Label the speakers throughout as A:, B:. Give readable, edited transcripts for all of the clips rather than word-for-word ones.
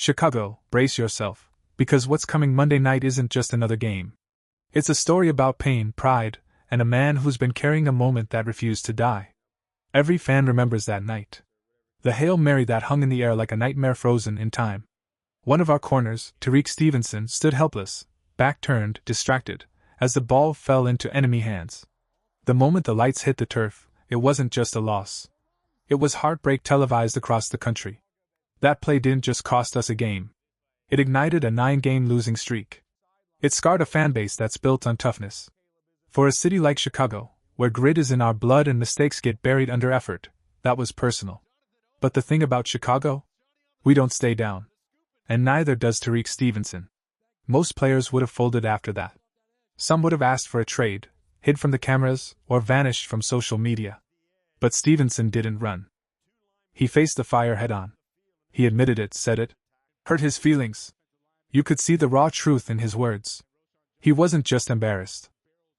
A: Chicago, brace yourself, because what's coming Monday night isn't just another game. It's a story about pain, pride, and a man who's been carrying a moment that refused to die. Every fan remembers that night. The Hail Mary that hung in the air like a nightmare frozen in time. One of our corners, Stevenson, stood helpless, back turned, distracted, as the ball fell into enemy hands. The moment the lights hit the turf, it wasn't just a loss. It was heartbreak televised across the country. That play didn't just cost us a game. It ignited a 9-game losing streak. It scarred a fanbase that's built on toughness. For a city like Chicago, where grit is in our blood and mistakes get buried under effort, that was personal. But the thing about Chicago? We don't stay down. And neither does Stevenson. Most players would have folded after that. Some would have asked for a trade, hid from the cameras, or vanished from social media. But Stevenson didn't run. He faced the fire head-on. He admitted it, said it. Hurt his feelings. You could see the raw truth in his words. He wasn't just embarrassed.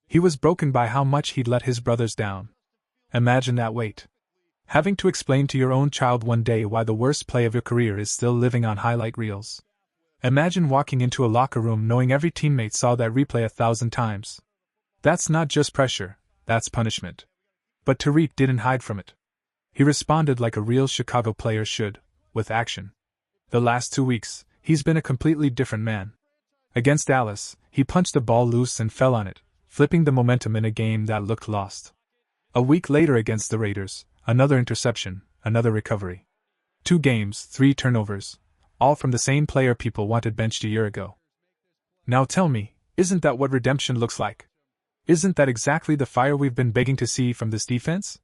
A: He was broken by how much he'd let his brothers down. Imagine that weight. Having to explain to your own child one day why the worst play of your career is still living on highlight reels. Imagine walking into a locker room knowing every teammate saw that replay 1,000 times. That's not just pressure, that's punishment. But Tariq didn't hide from it. He responded like a real Chicago player should, with action. The last 2 weeks, he's been a completely different man. Against Dallas, he punched the ball loose and fell on it, flipping the momentum in a game that looked lost. A week later against the Raiders, another interception, another recovery. 2 games, 3 turnovers, all from the same player people wanted benched a year ago. Now tell me, isn't that what redemption looks like? Isn't that exactly the fire we've been begging to see from this defense?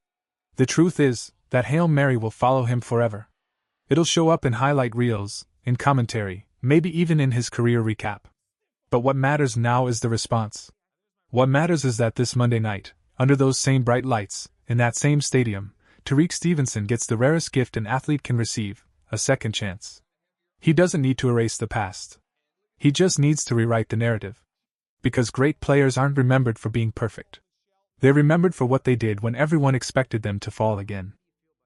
A: The truth is, that Hail Mary will follow him forever. It'll show up in highlight reels, in commentary, maybe even in his career recap. But what matters now is the response. What matters is that this Monday night, under those same bright lights, in that same stadium, Stevenson gets the rarest gift an athlete can receive, a second chance. He doesn't need to erase the past. He just needs to rewrite the narrative. Because great players aren't remembered for being perfect. They're remembered for what they did when everyone expected them to fall again.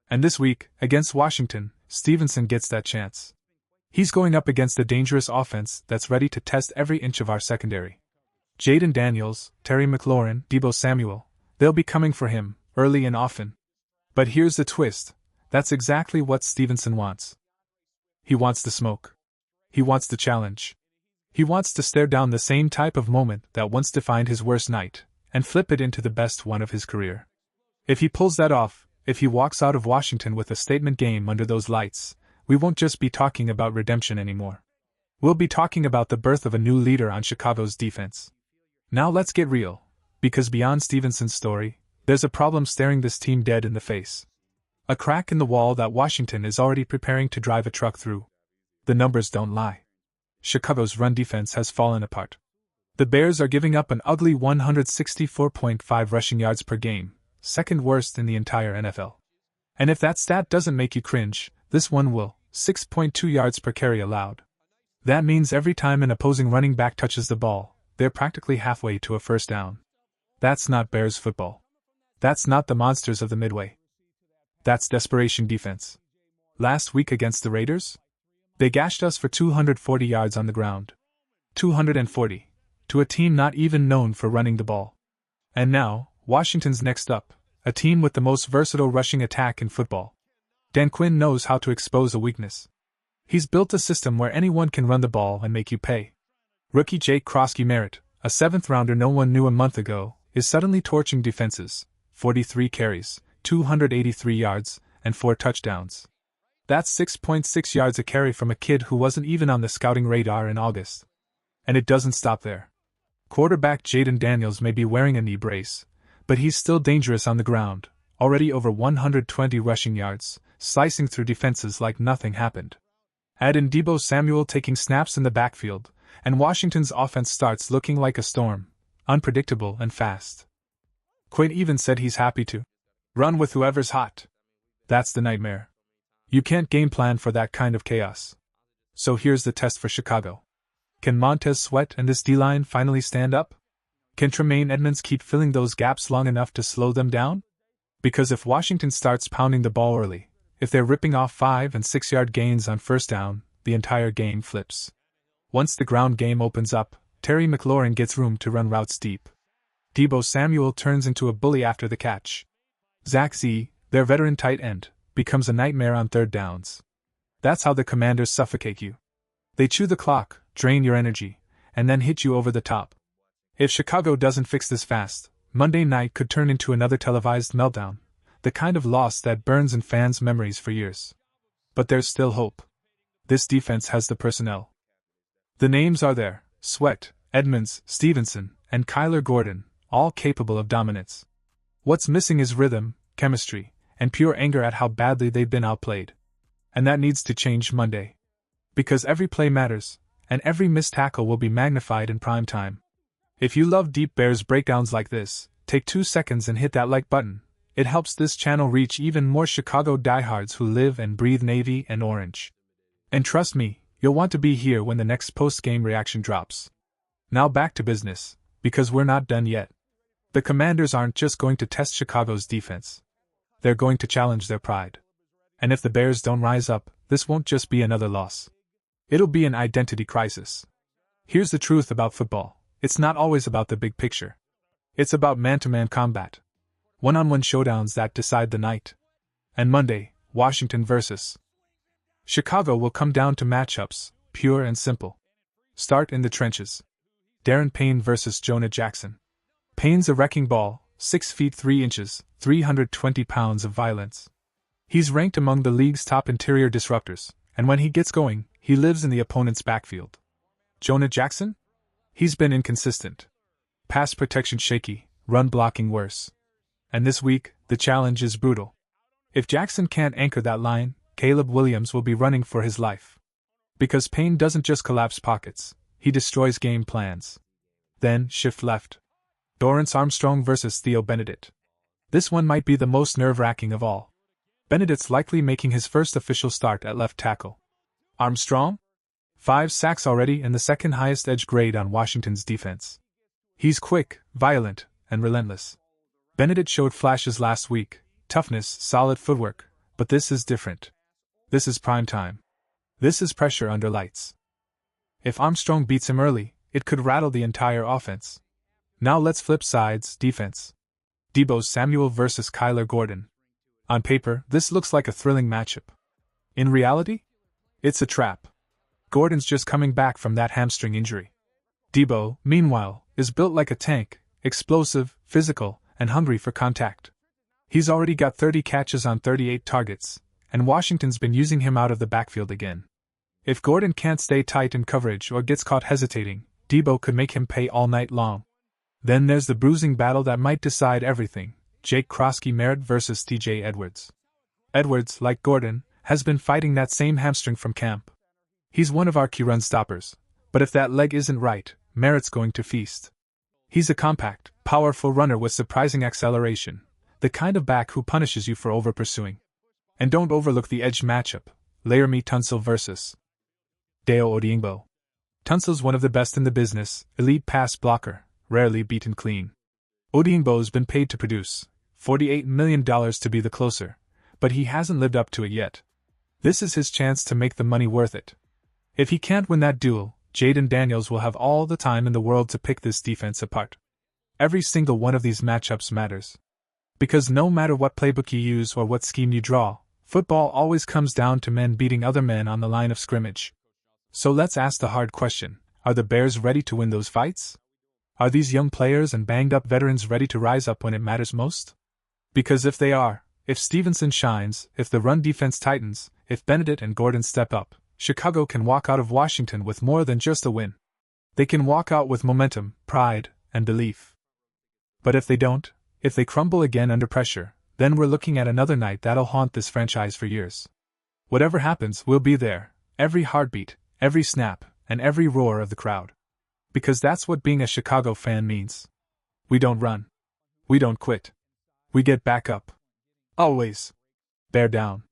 A: And this week, against Washington, Stevenson gets that chance. He's going up against a dangerous offense that's ready to test every inch of our secondary. Jaden Daniels, Terry McLaurin, Deebo Samuel, they'll be coming for him, early and often. But here's the twist, that's exactly what Stevenson wants. He wants the smoke. He wants the challenge. He wants to stare down the same type of moment that once defined his worst night, and flip it into the best one of his career. If he pulls that off, if he walks out of Washington with a statement game under those lights, we won't just be talking about redemption anymore. We'll be talking about the birth of a new leader on Chicago's defense. Now let's get real, because beyond Stevenson's story, there's a problem staring this team dead in the face. A crack in the wall that Washington is already preparing to drive a truck through. The numbers don't lie. Chicago's run defense has fallen apart. The Bears are giving up an ugly 164.5 rushing yards per game, second worst in the entire NFL. And if that stat doesn't make you cringe, this one will, 6.2 yards per carry allowed. That means every time an opposing running back touches the ball, they're practically halfway to a first down. That's not Bears football. That's not the monsters of the Midway. That's desperation defense. Last week against the Raiders? They gashed us for 240 yards on the ground. 240. To a team not even known for running the ball. And now, Washington's next up, a team with the most versatile rushing attack in football. Dan Quinn knows how to expose a weakness. He's built a system where anyone can run the ball and make you pay. Rookie Jake Krosky-Merritt, a 7th-rounder no one knew a month ago, is suddenly torching defenses. 43 carries, 283 yards, and 4 touchdowns. That's 6.6 yards a carry from a kid who wasn't even on the scouting radar in August. And it doesn't stop there. Quarterback Jaden Daniels may be wearing a knee brace, but he's still dangerous on the ground, already over 120 rushing yards, slicing through defenses like nothing happened. Add in Deebo Samuel taking snaps in the backfield, and Washington's offense starts looking like a storm, unpredictable and fast. Quinn even said he's happy to run with whoever's hot. That's the nightmare. You can't game plan for that kind of chaos. So here's the test for Chicago. Can Montez Sweat and this D-line finally stand up? Can Tremaine Edmonds keep filling those gaps long enough to slow them down? Because if Washington starts pounding the ball early, if they're ripping off 5- and 6-yard gains on first down, the entire game flips. Once the ground game opens up, Terry McLaurin gets room to run routes deep. Deebo Samuel turns into a bully after the catch. Zach Z, their veteran tight end, becomes a nightmare on third downs. That's how the Commanders suffocate you. They chew the clock, drain your energy, and then hit you over the top. If Chicago doesn't fix this fast, Monday night could turn into another televised meltdown, the kind of loss that burns in fans' memories for years. But there's still hope. This defense has the personnel. The names are there: Sweat, Edmonds, Stevenson, and Kyler Gordon, all capable of dominance. What's missing is rhythm, chemistry, and pure anger at how badly they've been outplayed. And that needs to change Monday. Because every play matters, and every missed tackle will be magnified in prime time. If you love deep Bears breakdowns like this, take 2 seconds and hit that like button. It helps this channel reach even more Chicago diehards who live and breathe navy and orange. And trust me, you'll want to be here when the next post-game reaction drops. Now back to business, because we're not done yet. The Commanders aren't just going to test Chicago's defense. They're going to challenge their pride. And if the Bears don't rise up, this won't just be another loss. It'll be an identity crisis. Here's the truth about football: it's not always about the big picture. It's about man-to-man combat. One-on-one showdowns that decide the night. And Monday, Washington versus Chicago will come down to matchups, pure and simple. Start in the trenches. Darren Payne versus Jonah Jackson. Payne's a wrecking ball, 6 feet 3 inches, 320 pounds of violence. He's ranked among the league's top interior disruptors, and when he gets going, he lives in the opponent's backfield. Jonah Jackson? He's been inconsistent. Pass protection shaky, run blocking worse. And this week, the challenge is brutal. If Jackson can't anchor that line, Caleb Williams will be running for his life. Because Payne doesn't just collapse pockets, he destroys game plans. Then, shift left. Dorrance Armstrong versus Theo Benedict. This one might be the most nerve-wracking of all. Benedict's likely making his first official start at left tackle. Armstrong? 5 sacks already and the second highest edge grade on Washington's defense. He's quick, violent, and relentless. Benedict showed flashes last week: toughness, solid footwork, but this is different. This is prime time. This is pressure under lights. If Armstrong beats him early, it could rattle the entire offense. Now let's flip sides: defense. Deebo Samuel versus Kyler Gordon. On paper, this looks like a thrilling matchup. In reality, it's a trap. Gordon's just coming back from that hamstring injury. Deebo, meanwhile, is built like a tank, explosive, physical, and hungry for contact. He's already got 30 catches on 38 targets, and Washington's been using him out of the backfield again. If Gordon can't stay tight in coverage or gets caught hesitating, Deebo could make him pay all night long. Then there's the bruising battle that might decide everything: Jake Krosky-Merritt versus TJ Edwards. Edwards, like Gordon, has been fighting that same hamstring from camp. He's one of our key run stoppers, but if that leg isn't right, Merritt's going to feast. He's a compact, powerful runner with surprising acceleration, the kind of back who punishes you for over-pursuing. And don't overlook the edge matchup: Laramie Tunsil versus Deo Odeyingbo. Tunsil's one of the best in the business, elite pass blocker, rarely beaten clean. Odeyingbo's been paid to produce, $48 million to be the closer, but he hasn't lived up to it yet. This is his chance to make the money worth it. If he can't win that duel, Jaden Daniels will have all the time in the world to pick this defense apart. Every single one of these matchups matters. Because no matter what playbook you use or what scheme you draw, football always comes down to men beating other men on the line of scrimmage. So let's ask the hard question: are the Bears ready to win those fights? Are these young players and banged-up veterans ready to rise up when it matters most? Because if they are, if Stevenson shines, if the run defense tightens, if Benedict and Gordon step up, Chicago can walk out of Washington with more than just a win. They can walk out with momentum, pride, and belief. But if they don't, if they crumble again under pressure, then we're looking at another night that'll haunt this franchise for years. Whatever happens, we'll be there, every heartbeat, every snap, and every roar of the crowd. Because that's what being a Chicago fan means. We don't run. We don't quit. We get back up. Always. Bear down.